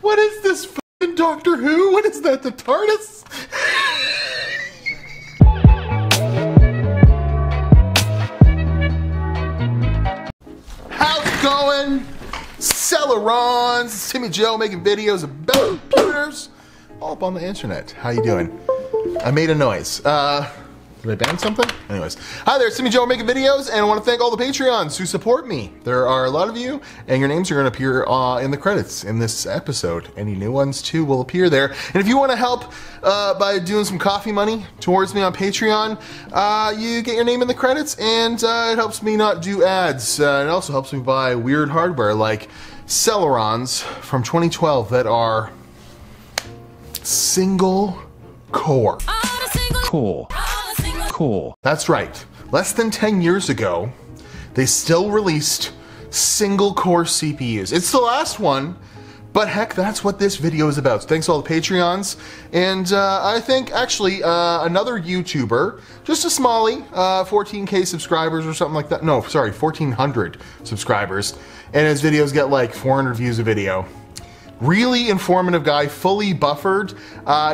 What is this f***ing Doctor Who? What is that, the TARDIS? How's it going? Celerons, it's Timmy Joe making videos about computers all up on the internet. How you doing? I made a noise. Did I ban something? Anyways. Hi there, it's Timmy Joe making videos, and I want to thank all the Patreons who support me. There are a lot of you, and your names are going to appear in the credits in this episode. Any new ones too will appear there. And if you want to help by doing some coffee money towards me on Patreon, you get your name in the credits, and it helps me not do ads. It also helps me buy weird hardware like Celerons from 2012 that are single core. Core. That's right. Less than 10 years ago, they still released single core CPUs. It's the last one, but heck, that's what this video is about. So thanks to all the Patreons. And I think actually another YouTuber, just a smallie, 14K subscribers or something like that. No, sorry, 1,400 subscribers. And his videos get like 400 views a video. Really informative guy, fully buffered.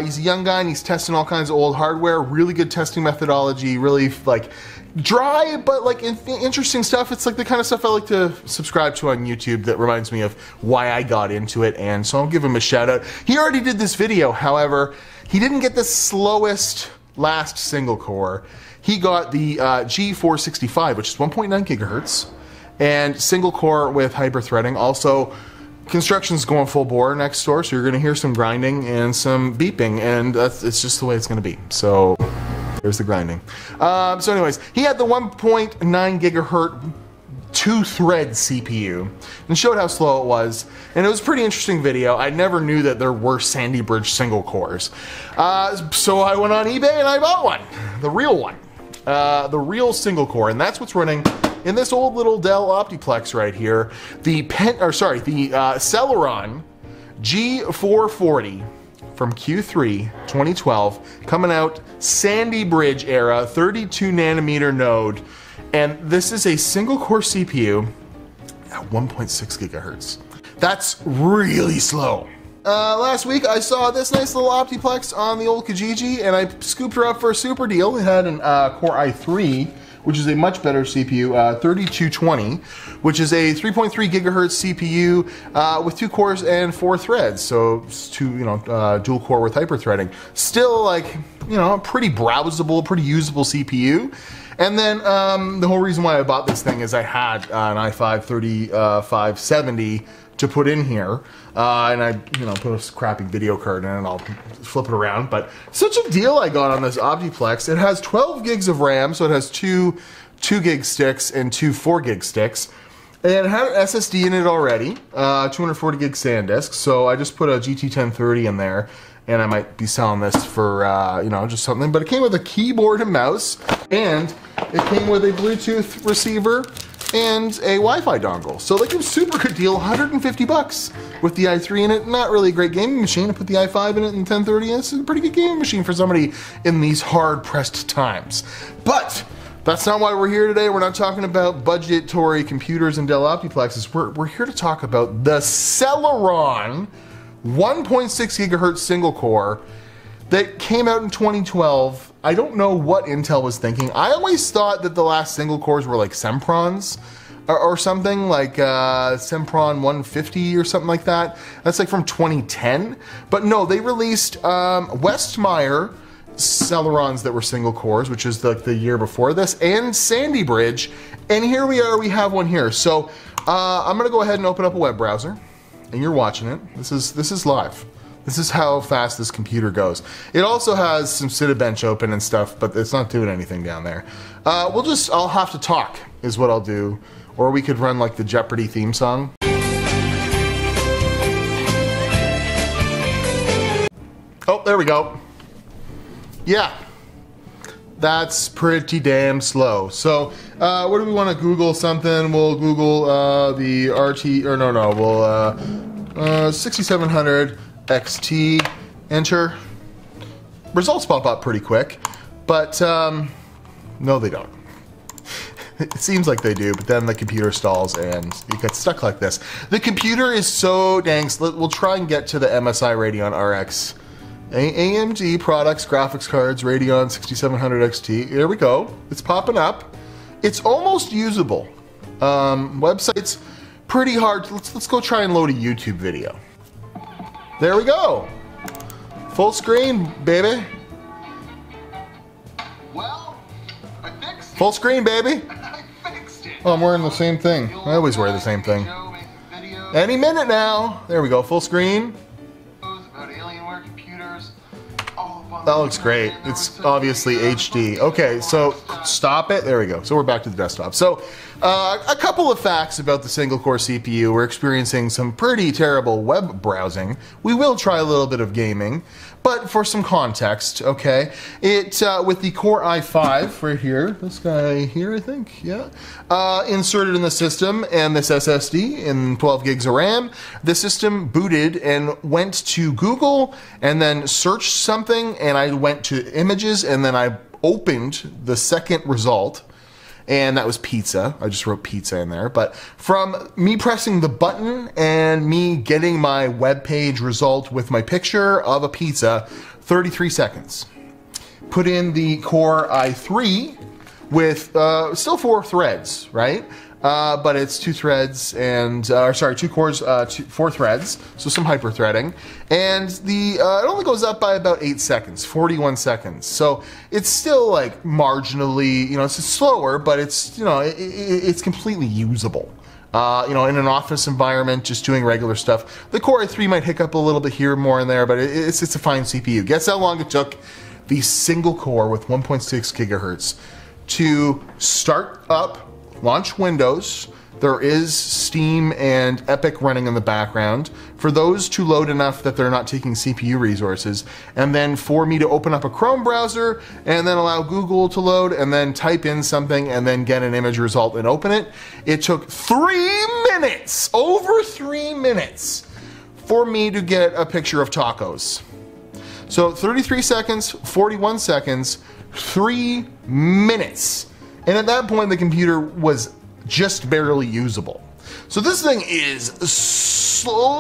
He's a young guy and he's testing all kinds of old hardware. Really good testing methodology, really like dry but like interesting stuff. It's like the kind of stuff I like to subscribe to on YouTube that reminds me of why I got into it, and so I'll give him a shout out. He already did this video, however, he didn't get the slowest last single core. He got the G465, which is 1.9 gigahertz, and single core with hyper-threading. Also, construction's going full bore next door, so you're going to hear some grinding and some beeping, and it's just the way it's going to be. So there's the grinding. So anyways, he had the 1.9 gigahertz 2-thread CPU and showed how slow it was, and it was a pretty interesting video. I never knew that there were Sandy Bridge single cores. So I went on eBay and I bought one, the real one, the real single core, and that's what's running in this old little Dell Optiplex right here, the Celeron G440 from Q3 2012, coming out Sandy Bridge era, 32 nanometer node, and this is a single core CPU at 1.6 gigahertz. That's really slow. Last week I saw this nice little Optiplex on the old Kijiji, and I scooped her up for a super deal. It had an Core i3, which is a much better CPU, 3220, which is a 3.3 gigahertz CPU with 2 cores and 4 threads. So it's dual core with hyper-threading. Still like, a pretty browsable, pretty usable CPU. And then the whole reason why I bought this thing is I had an i5-3570 to put in here, and I put a crappy video card in and I'll flip it around. But such a deal I got on this Optiplex. It has 12 gigs of RAM, so it has two 2 gig sticks and 2 4-gig sticks. And it had an SSD in it already, 240 gig SanDisk, so I just put a GT 1030 in there, and I might be selling this for, just something. But it came with a keyboard and mouse, and it came with a Bluetooth receiver and a Wi-Fi dongle. So like, it was a super good deal, 150 bucks with the i3 in it. Not really a great gaming machine. I put the i5 in it and 1030, and it's a pretty good gaming machine for somebody in these hard-pressed times. But that's not why we're here today. We're not talking about budgetary computers and Dell Optiplexes. We're here to talk about the Celeron 1.6 gigahertz single core that came out in 2012. I don't know what Intel was thinking. I always thought that the last single cores were like Semprons or something, like Sempron 150 or something like that. That's like from 2010. But no, they released Westmeyer Celerons that were single cores, which is the year before this, and Sandy Bridge. And here we are, we have one here. So I'm gonna go ahead and open up a web browser, and you're watching it. This is live. This is how fast this computer goes. It also has some Cinebench open and stuff, but it's not doing anything down there. I'll have to talk is what I'll do. Or we could run like the Jeopardy theme song. Oh, there we go. Yeah, that's pretty damn slow. So, what do we want to Google something? We'll Google the RT, or no, we'll 6700 XT, enter. Results pop up pretty quick, but no they don't. It seems like they do, but then the computer stalls and it gets stuck like this. The computer is so dang slow. We'll try and get to the MSI Radeon RX. AMD products, graphics cards, Radeon 6700 XT. Here we go. It's popping up. It's almost usable. Website's pretty hard. Let's go try and load a YouTube video. There we go. Full screen, baby. Well, I fixed it. Full screen, baby. I fixed it. Oh, I'm wearing the same thing. I always wear the same thing. Any minute now. There we go. Full screen. About Alienware computers. That looks great. It's obviously HD. Okay, so stop it. There we go. So we're back to the desktop. So a couple of facts about the single-core CPU. We're experiencing some pretty terrible web browsing. We will try a little bit of gaming, but for some context, okay, it with the Core i5 right here, this guy here, I think, yeah, inserted in the system, and this SSD in 12 gigs of RAM, the system booted and went to Google and then searched something, and I went to images, and then I opened the second result, and that was pizza. I just wrote pizza in there. But from me pressing the button and me getting my web page result with my picture of a pizza, 33 seconds. Put in the Core i3 with still 4 threads, right? But it's 2 threads and, sorry, 2 cores, 4 threads, so some hyper-threading. And the it only goes up by about 8 seconds, 41 seconds. So it's still like marginally, you know, it's slower, but it's, you know, it's completely usable. You know, in an office environment, just doing regular stuff. The Core i3 might hiccup a little bit here, more in there, but it's a fine CPU. Guess how long it took the single core with 1.6 gigahertz to start up, launch Windows. There is Steam and Epic running in the background. For those to load enough that they're not taking CPU resources, and then for me to open up a Chrome browser and then allow Google to load and then type in something and then get an image result and open it, it took 3 minutes, over 3 minutes, for me to get a picture of tacos. So 33 seconds, 41 seconds, 3 minutes. And at that point, the computer was just barely usable. So this thing is slow,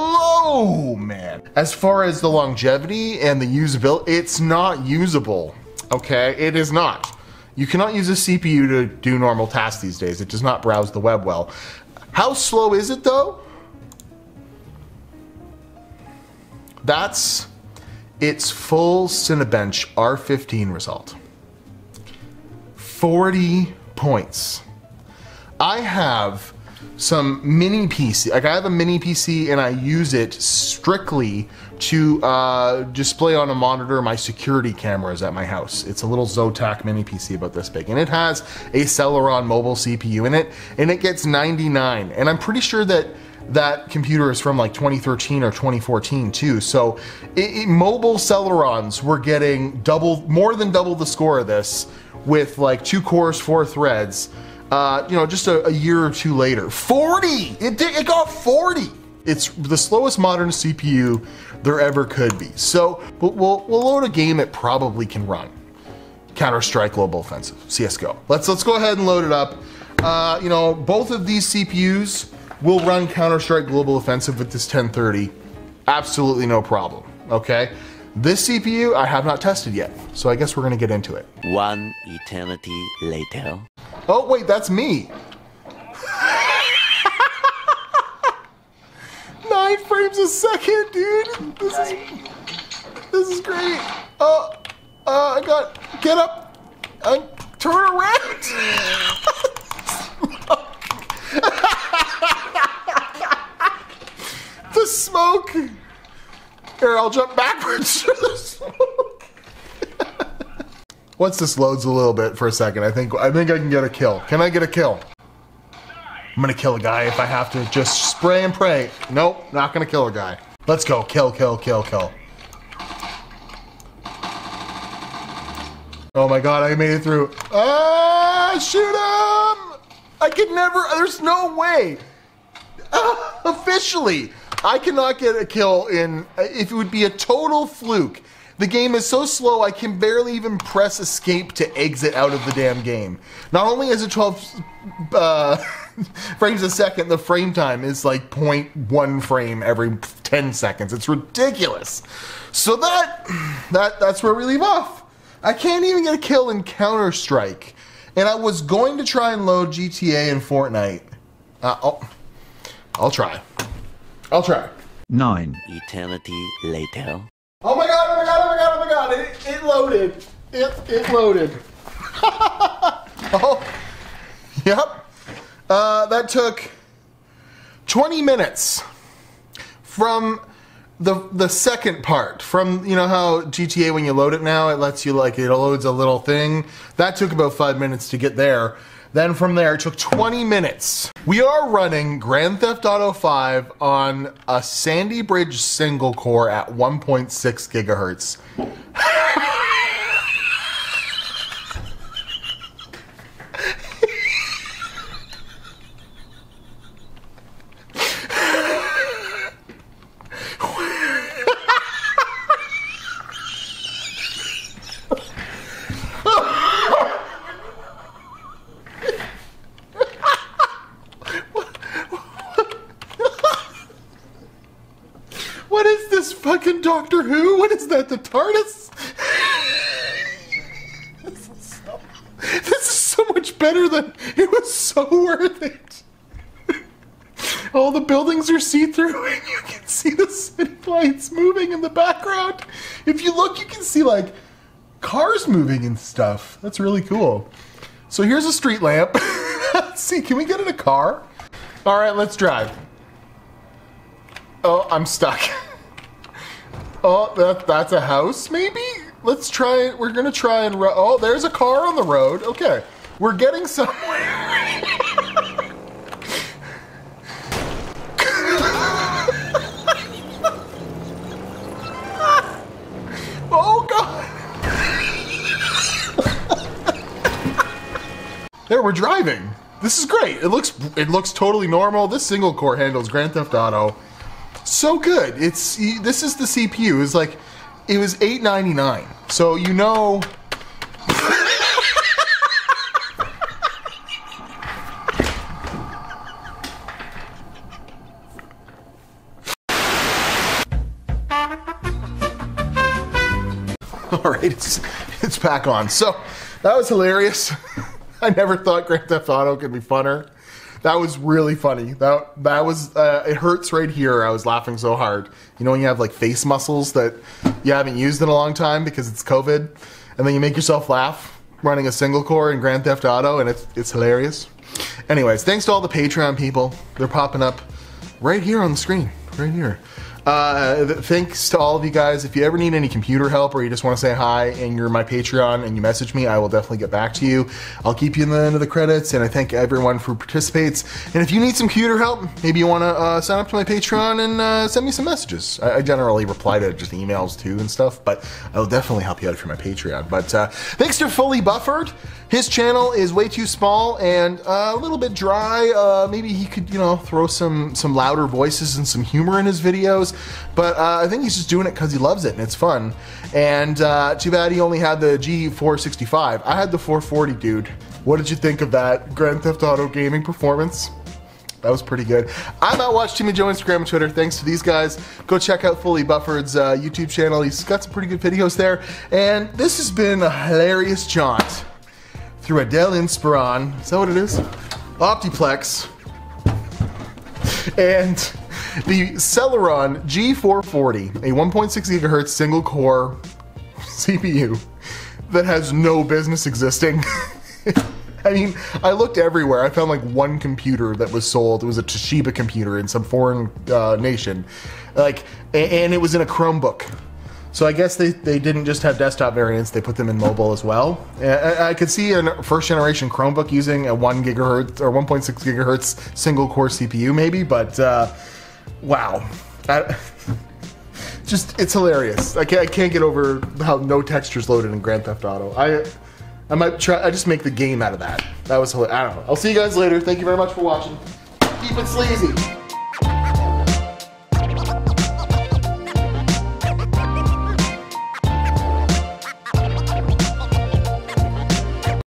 man. As far as the longevity and the usability, it's not usable, okay? It is not. You cannot use a CPU to do normal tasks these days. It does not browse the web well. How slow is it, though? That's its full Cinebench R15 result. 40 points. I have some mini PC, like I have a mini PC and I use it strictly to display on a monitor my security cameras at my house. It's a little Zotac mini PC about this big, and it has a Celeron mobile CPU in it, and it gets 99, and I'm pretty sure that that computer is from like 2013 or 2014 too. So mobile Celerons were getting more than double the score of this with like 2 cores, 4 threads, you know, just a year or 2 later. 40! It got 40! It's the slowest modern CPU there ever could be. So we'll load a game it probably can run. Counter-Strike Global Offensive, CSGO. Let's go ahead and load it up. You know, both of these CPUs will run Counter-Strike Global Offensive with this 1030. Absolutely no problem, okay? This CPU I have not tested yet, so I guess we're gonna get into it. One eternity later. Oh wait, that's me. 9 frames a second, dude. This is great. I got, get up, turn around. The smoke. Here, I'll jump backwards through the smoke. Once this loads a little bit for a second, I think I can get a kill. Can I get a kill? I'm gonna kill a guy if I have to. Just spray and pray. Nope, not gonna kill a guy. Let's go. Kill, kill, kill, kill. Oh my god, I made it through. Ah, shoot him! I could never, there's no way. Officially, I cannot get a kill in, if it would be a total fluke, The game is so slow I can barely even press escape to exit out of the damn game. Not only is it 12 frames a second, the frame time is like 0.1 frame every 10 seconds. It's ridiculous. So that's where we leave off. I can't even get a kill in Counter-Strike. And I was going to try and load GTA and Fortnite. I'll try. 9 eternity later. Oh my god, oh my god, oh my god, oh my god, it loaded. It loaded. Oh, yep. That took 20 minutes from the second part. From, you know how GTA, when you load it now, it lets you, like, it loads a little thing. That took about 5 minutes to get there. Then from there, it took 20 minutes. We are running Grand Theft Auto 5 on a Sandy Bridge single core at 1.6 gigahertz. What is this, fucking Doctor Who? What is that, the TARDIS? This is so much better than, it was so worth it. All the buildings are see-through and you can see the city lights moving in the background. If you look, you can see like cars moving and stuff. That's really cool. So here's a street lamp. Let's see, can we get in a car? All right, let's drive. Oh, I'm stuck. Oh, that's a house, maybe? Let's try it. We're gonna try and oh, there's a car on the road. Okay, we're getting somewhere. Oh God! There, we're driving. This is great. It looks totally normal. This single core handles Grand Theft Auto so good. This is the CPU. It's like, it was $8.99. So you know. All right, it's back on. So that was hilarious. I never thought Grand Theft Auto could be funner. That was really funny. That was, it hurts right here. I was laughing so hard. You know when you have like face muscles that you haven't used in a long time because it's COVID, and then you make yourself laugh running a single core in Grand Theft Auto, and it's hilarious. Anyways, thanks to all the Patreon people. They're popping up right here on the screen, right here. Thanks to all of you guys. If you ever need any computer help or you just want to say hi and you're my Patreon and you message me, I will definitely get back to you. I'll keep you in the end of the credits, and I thank everyone who participates. And if you need some computer help, maybe you want to sign up to my Patreon and send me some messages. I generally reply to just emails too and stuff, but I'll definitely help you out if you're my Patreon. But thanks to Fully Buffered. His channel is way too small and a little bit dry. Maybe he could, you know, throw some louder voices and some humor in his videos. But I think he's just doing it because he loves it and it's fun. And too bad he only had the G465. I had the 440, dude. What did you think of that Grand Theft Auto gaming performance? That was pretty good. I'm @Watch Timmy Joe Instagram and Twitter. Thanks to these guys. Go check out Fully Buffered's YouTube channel. He's got some pretty good videos there. And this has been a hilarious jaunt through a Dell Inspiron, is that what it is? Optiplex, and the Celeron G440, a 1.6 gigahertz single core CPU that has no business existing. I mean, I looked everywhere. I found like one computer that was sold. It was a Toshiba computer in some foreign nation, like, and it was in a Chromebook. So I guess they didn't just have desktop variants, they put them in mobile as well. I could see a first generation Chromebook using a 1 gigahertz or 1.6 gigahertz single core CPU maybe, but wow. It's hilarious. I can't get over how no textures loaded in Grand Theft Auto. I might try, I just make the game out of that. That was hilarious. I don't know. I'll see you guys later. Thank you very much for watching. Keep it sleazy.